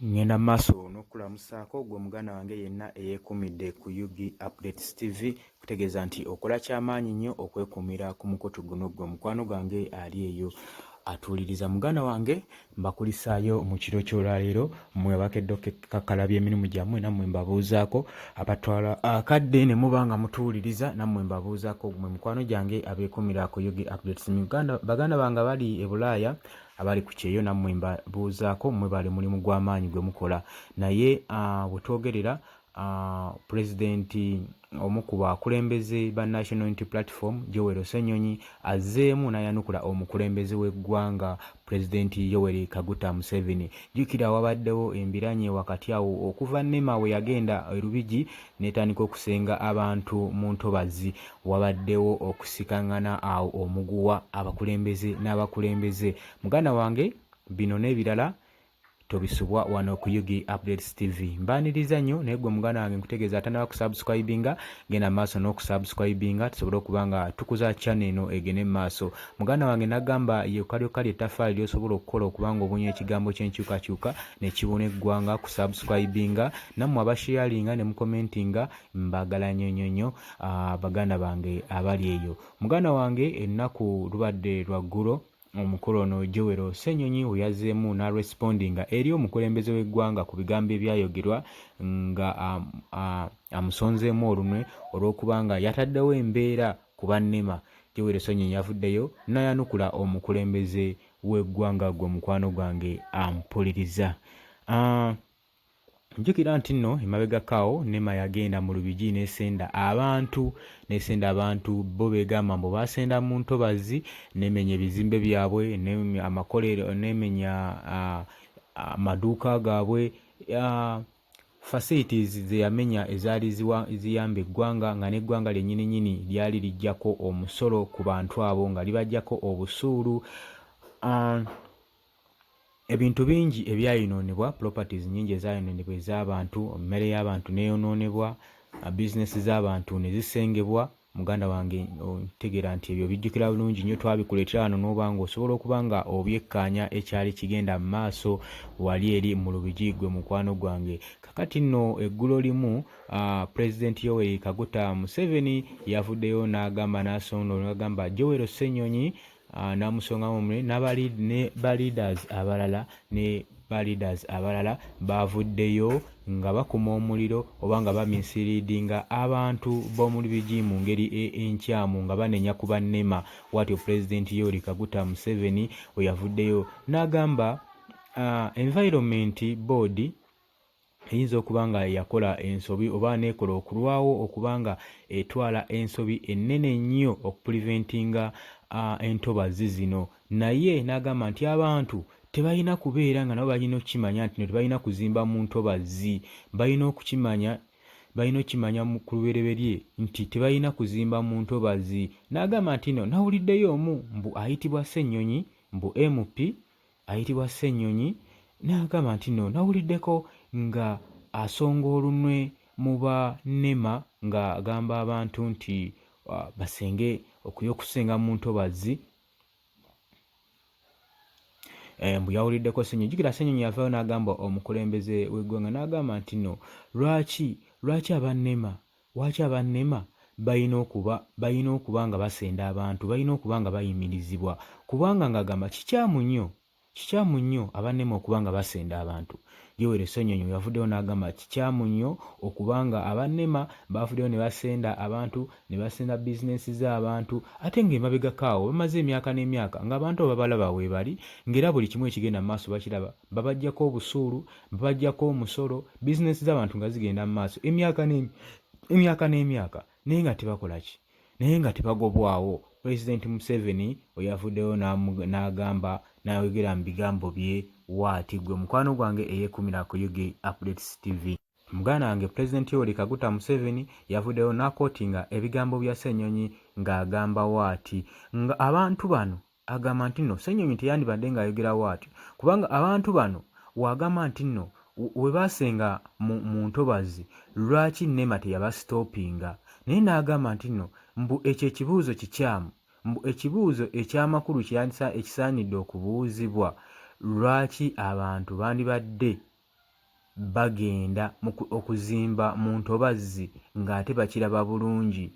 Ngenda maaso n'okulamusaako gwe muganda wange yenna eyeekuumidde ku Yugi Updates TV kutegeeza nti okola ky'amaanyi nnyo okwekuumira ku mukutu guno gwe mukwano gwange ali eyo atuuliriza. Muganda wange mbakulisaayo mu kiro ky'olwaleero mmwe abakedde okukakkalabya emirimu gyammwe nammwe mbabuuzaako, abatwala akadde ne muba nga mutuwuliriza nammwe mbabuuzaako mmwe mikwano gyange abeekuumira ku Yugi Updates. Baganda bange abali e Bulaaya abali ku kyeyo nammwe mbabuuzaako, mmwe bali mulimu gw'amaanyi gwe mukola naye bwe twogerera pulezidenti omu ku bakulembeze ba National Unity Platform Yoweri Ssenyonyi azzeemu n'ayanukula omukulembeze w'eggwanga pulezidenti Yoweri Kaguta Museveni. Jjukira wabaddewo embiranye wakati awo okuva Nema we yagenda e Lubigi n'etandika okusenga abantu mu ntobazi, wabaddewo okusikaŋŋana awo omuguwa abakulembeze n'abakulembeze. Muganda wange bino n'ebirala tobisubwa wano ku Yugi Updates TV. Mbaaniriza nnyo naye gwe muganda wange nkutegeeza atandaba kusubscribinga, genda maaso n'okusubscribinga tusobole okuba nga tukuza channel eno egende maaso. Muganda wange nagamba yekalyokalya ettaffaali ly'osobola okukola okuba nga obunya ekigambo ky'enkyukakyuka ne kibuna eggwanga kusubscribinga, nammwe abasharinga ne mukomentinga mbagala nnyo baganda bange abali eyo. Muganda wange ennaku lubadde lwa ggulo omukulu ono Yoweri Ssenyonyi we yazzeemu n'arespondinga eri omukulembeze w'eggwanga ku bigambo ebyayogerwa nga amusonzeemu olunwe olw'okuba nga yataddewo embeera ku bannema. Yoweri Ssenyonyi yavuddeyo n'ayanukula omukulembeze w'eggwanga gwe mukwano gwange ampuliriza. Njukira nti nno emabegakaawo Nema yagenda mu Lubigi n'esenda abantu bo beegamba mbu baasenda mu ntobazi, n'emenya ebizimbe byabwe, amakolero, n'emenya amaduuka gaabwe, facilities ze yamenya ezaali ziyamba eggwanga, nga n'eggwanga lyennyini lyali lijjako omusolo ku bantu abo nga libajjako obusuulu. Ebintu bingi ebyayinoonebwa, properties nnyingi ezaayonoonebwa ez'abantu, emmere y'abantu neeyonoonebwa, bizinesi z'abantu ne zisengebwa. Muganda wange ntegeera nti ebyo bijjukira bulungi nnyo, twabikuleetera wano n'oba nga osobola okuba nga obyekkaanya ekyali kigenda mu maaso wali eri mu Lubigi gwe mukwano gwange. Kakati nno eggulo limu Pulezidenti Yoweri Kaguta Museveni yavuddeyo n'agamba n'agamba Yoweri Ssenyonyi n'amusongamu omule ne ba-leaders abalala bavuddeyo nga bakuma omuliro oba nga bamisiriidinga abantu b'omu Lubigi mu ngeri enkyamu nga banenya ku bannema. Bw'atyo Pulezidenti Yoweri Kaguta Museveni we yavuddeyo n'agamba Environment Board eyinza okuba nga yakola ensobi oba neekola okulwawo okuba nga etwala ensobi ennene nnyo okupreventinga entobazi zino, naye n'agamba nti abantu tebalina kubeera nga nabo balina okukimanya nti tebalina kuzimba mu ntobazi, balina okukimanya ku lubereberye nti tebalina kuzimba mu ntobazi. N'agamba nti no nawuliddeyo omu mbu ayitibwa Ssenyonyi, mbu MP ayitibwa Ssenyonyi, n'agamba nti no nawuliddeko nga asonga olunwe mu bannema nga agamba abantu nti basenge okusenga mu ntobazi. Mbu yawuliddeko Ssenyonyi. Jjukira Ssenyonyi yavaayo n'agamba omukulembeze w'eggwanga n'agamba nti no lwaki abannema balina okuba nga basenda abantu, balina okuba nga bayimirizibwa, kubanga ng'agamba kikyamu nnyo abannema okuba nga basenda abantu. Yoweri Ssenyonyi yavuddeyo n'agamba kikyamu nnyo okuba nga abannema bavuddeyo ne basenda abantu, ne basenda bizinesi z'abantu, ate ng'emabegakaawo bamaze emyaka n'emyaka ng'abantu abo babalaba we bali, ng'era buli kimu ekigenda mu maaso bakiraba, babaggyako obusuulu, babaggyako omusolo, bizinesi z'abantu nga zigenda mu maaso emyaka n'emyaka, naye nga tebakola ki? Naye nga tebagobwawo. Pulezidenti Museveni we yavuddeyo n'agamba n'ayogera mu bigambo bye waati gwe mukwano gwange eyeekuumira ku Yugi Updates TV. Muganda wange Pulezidenti Yoweri Kaguta Museveni yavuddeyo n'akootinga ebigambo bya Ssenyonyi ng'agamba waati nga abantu bano agamba nti nno Ssenyonyi teyandibadde ng'ayogera waati, kubanga abantu bano wagamba nti nno we baasenga mu ntobazi lwaki Nema teyabasitoopinga, naye n'agamba nti nno mbu ekyo ekibuuzo kikyamu, mbu ekibuuzo eky'amakulu ekisaanidde okubuuzibwa, lwaki abantu bandibadde bagenda okuzimba mu Ntobazzi ng'ate bakiraba bulungi.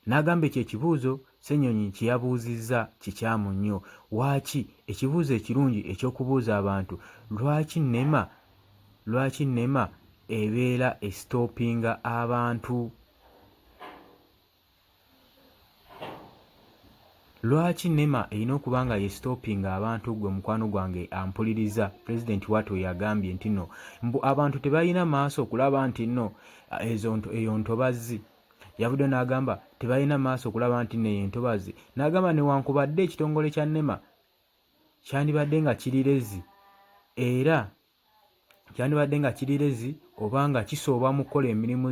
N'agamba ekyo ekibuuzo Ssenyonyi kye yabuuzizza kikyamu nnyo. Lwaki ekibuuzo ekirungi eky'okubuuza abantu lwaki NEMA ebeera esitoopinga abantu? Lwaki NEMA erina okuba nga yesitoopinga abantu? Gwe mukwano gwange ampuliriza, Pulezidenti Watto yagambye nti no abantu tebalina maaso okulaba nti no eyo Ntobazzi. Yavudde n'agamba tebalina maaso okulaba nti neyo Ntobazzi. N'agamba newankubadde ekitongole kya NEMA kyandibadde nga kirirezi era kyandibadde nga kirirezi oba nga kisooba mu kukola emirimu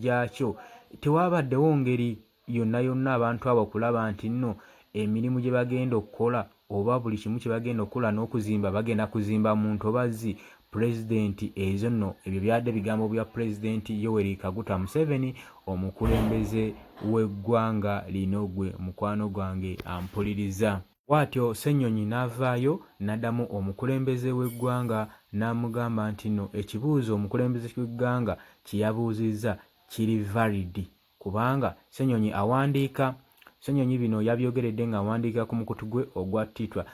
gyakyo, tewabaddewo ngeri yonna abantu abo okulaba nti nno emirimu gye bagenda okukola oba buli kimu kye bagenda okukola n'okuzimba bagenda kuzimba mu Ntobazzi. Pulezidenti ezo nno ebyo byadde bigambo bya Pulezidenti Yoweri Kaguta Museveni, omukulembeze w'eggwanga lino gwe mukwano gwange ampuliriza. Bw'atyo Ssenyonyi n'avaayo n'addamu omukulembeze w'eggwanga n'amugamba nti no ekibuuzo omukulembeze w'eggwanga kye yabuuzizza kiri valid kubanga Ssenyonyi awandiika. Ssenyonyi bino yabyogeredde ng'awandiika ku mukutu gwe ogwa Twitter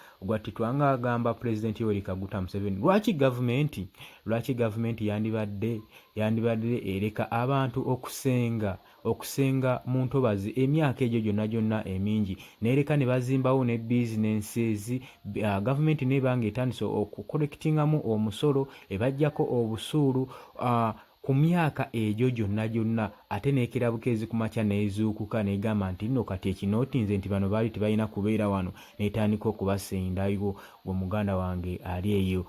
ng'agamba Pulezidenti Yoweri Kaguta Museveni lwaki gavumenti yandibadde ereka abantu okusenga mu Ntobazzi emyaka egyo gyonna emingi n'ereka ne bazimbawo ne bizinensi gavumenti n'ebanga etandise okukolekitingamu omusolo ebajjako obusuulu ku myaka egyo gyonna ate n'ekira bukeezi ku makya n'ezuukuka n'egamba nti nno kati ekinootinze nti bano baali tebalina kubeera wano n'etandika okubasendayo gwe muganda wange ali eyo.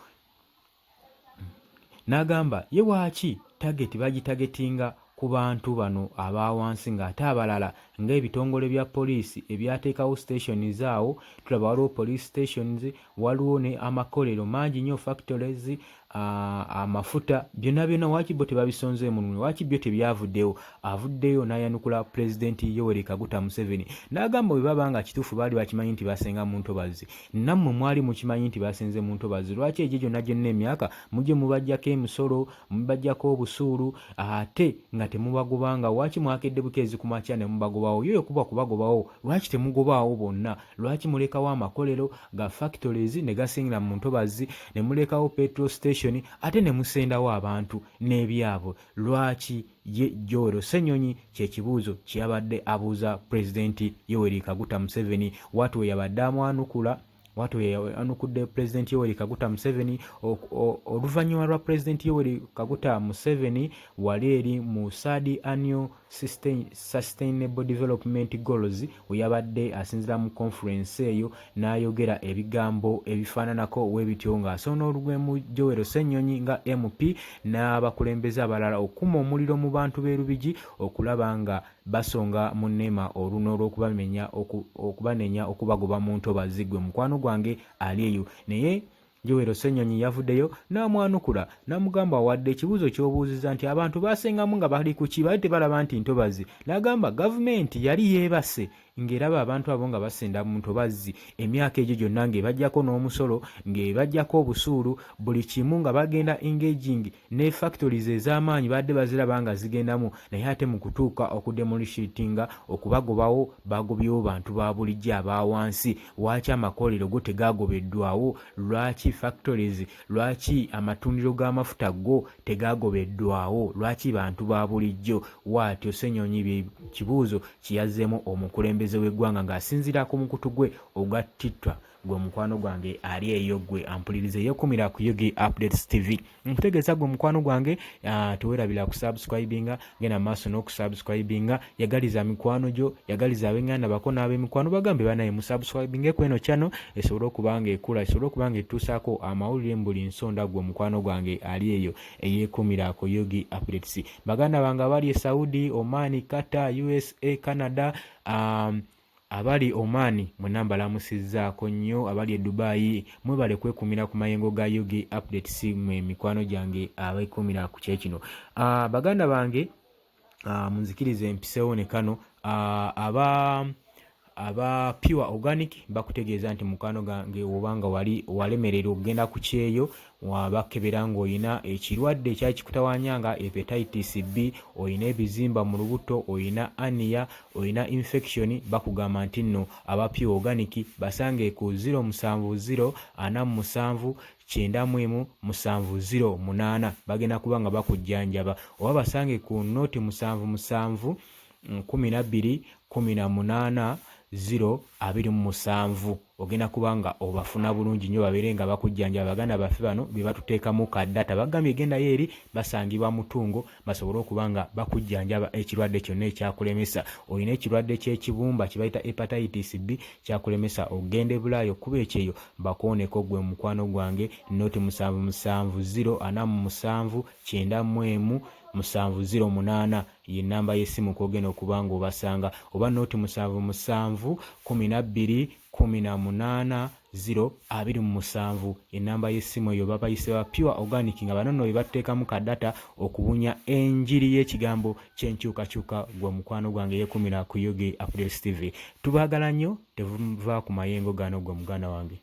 N'agamba ye waaki tageti bagitagetinga ku bantu bano abawansi ng'ate abalala ng'ebitongole bya poliisi ebyateekawo stations awo. Tulaba waliwo police stations, waliwo ne amakolero mangi nnyo, factories, amafuta, byonna waaki bo tebabisonze munwe, waaki byo tebyavuddeyo? Avuddeyo n'ayanukula Pulezidenti Yoweri Kaguta Museveni n'agamba bwe baba nga kituufu baali bakimanyi nti basenga mu Ntobazzi, nammwe mwali mukimanyi nti basenze mu Ntobazzi, lwaki egyo gyonna emyaka mujye mubajjako emisolo, mubajjako obusuulu ate nga temubagobanga? Waaki mwakedde bukeezi ku makya ne mubagobawo? Yo kuba kubagobawo, lwaki temugobaawo bonna? Lwaki mulekawo amakolero ga factories ne gasingira mu Ntobazzi, ne mulekawo petrol station ate ne musendawo abantu n'ebyabwe? Lwaki? Ye Joero Ssenyonyi kye kibuuzo kye yabadde abuuza Pulezidenti Yoweri Kaguta Museveni. Wattu yabadde amwanukula, Wattu yanukudde Pulezidenti Yoweri Kaguta Museveni oluvannyuma lwa Pulezidenti Yoweri Kaguta Museveni wali eri mu SADC Annual Sustainable Development Goals we yabadde asinzira mu conference eyo n'ayogera ebigambo ebifaananako webityo ng'asona olugwemu Joero Ssenyonyi nga MP n'abakulembeze abalala okuma omuliro mu bantu b'e Lubigi okulaba nga basonga mu NEMA oluno okubanenya okubagoba mu Ntobazzi. Gwe mukwano gwange ali eyo. Naye Joero Ssenyonyi yavuddeyo n'amwanukula n'amugamba wadde ekibuuzo ky'obuuziza nti abantu basengamu nga bali ku ki, baali tebalaba nti Ntobazzi. N'agamba gavumenti yali yeebase ng'eraba abantu abo nga basenda mu Ntobazzi emyaka egyo gyonna ng'ebajjako n'omusolo, ng'ebajjako obusuulu, buli kimu nga bagenda engaging ne factories ez'amaanyi badde baziraba nga zigendamu, naye ate mu kutuuka okudemolishitinga okubagobawo bagobyewo bantu ba bulijjo abawansi. Lwaki amakolero go tegaagobeddwawo? Lwaki factories, lwaki amatundiro g'amafuta go tegaagobeddwawo? Lwaki bantu ba bulijjo? Bw'atyo Ssenyonyi bye kibuuzo kiyazzeemu omukulembeze w'eggwanga ng'asinziira ku mukutu gwe ogwa Twitter. Gwe mukwano gwange ali eyo, gwe ampulirize yekumira ku Yugi Updates TV. Nkutegeeza gwe mukwano gwange teweerabira kusubscribinga, genda maaso n'okusubscribinga, yagaliza mikwano gyo, yagaliza ab'enganda bako n'ab'emikwano bagambe banaye musubscribinge ku eno channel esobole okuba nga ekula, esobole okuba nga etuusaako amawulire mu buli nsonda. Gwe mukwano gwange ali eyo eyeekumira ku Yugi Updates. Baganda bange abali e Saudi, Oman, Qatar, USA, Canada, abali Oman mwenna mbalamusizzaako nnyo, abali e Dubai mwebale kwekumira ku mayengo ga Yugi Updates mwe mikwano gyange abeekumira ku kyekino. Baganda bange munzikirize empiseewo ne kano aba pure organic bakutegeeza nti mukwano gange obanga walemerera okugenda ku kyeyo bakebera ng'olina ekirwadde ekyali kikutawanya nga hepatitis B, olina ebizimba mu lubuto, olina ania, olina infection, bakugamba nti nno aba pure organic basange ku 070 47 91 708 bagenda kuba nga bakujjanjaba, oba basange ku noti 77 12 18 027 ogenda kubanga obafuna bulungi nnyo babeere nga bakujjanja. Abaganda baffe bano bye batuteekamu ka data bagambye gendayo eri basangibwa mutungo basobole okuba nga bakujjanjaba ekirwadde kyonna ekyakulemesa. Olina ekirwadde ky'ekibumba kye bayita hepatitis B kyakulemesa ogende Bulaayo kuba ekyeyo bakooneko gwe mukwano gwange noti 77 47 91 708 ye namba y'essimu kwogenda okuba nga obasanga, oba noti 77 12 18 027 enamba y'essimu eyo babayise ba pure organic nga bano nno bye batuteekamu ka data okubunya enjiri y'ekigambo ky'enkyukakyuka gwe mukwano gwange yeekumira ku Yugi Updates TV. Tubaagala nnyo, tevuva ku mayengo gano gwe muganda wange.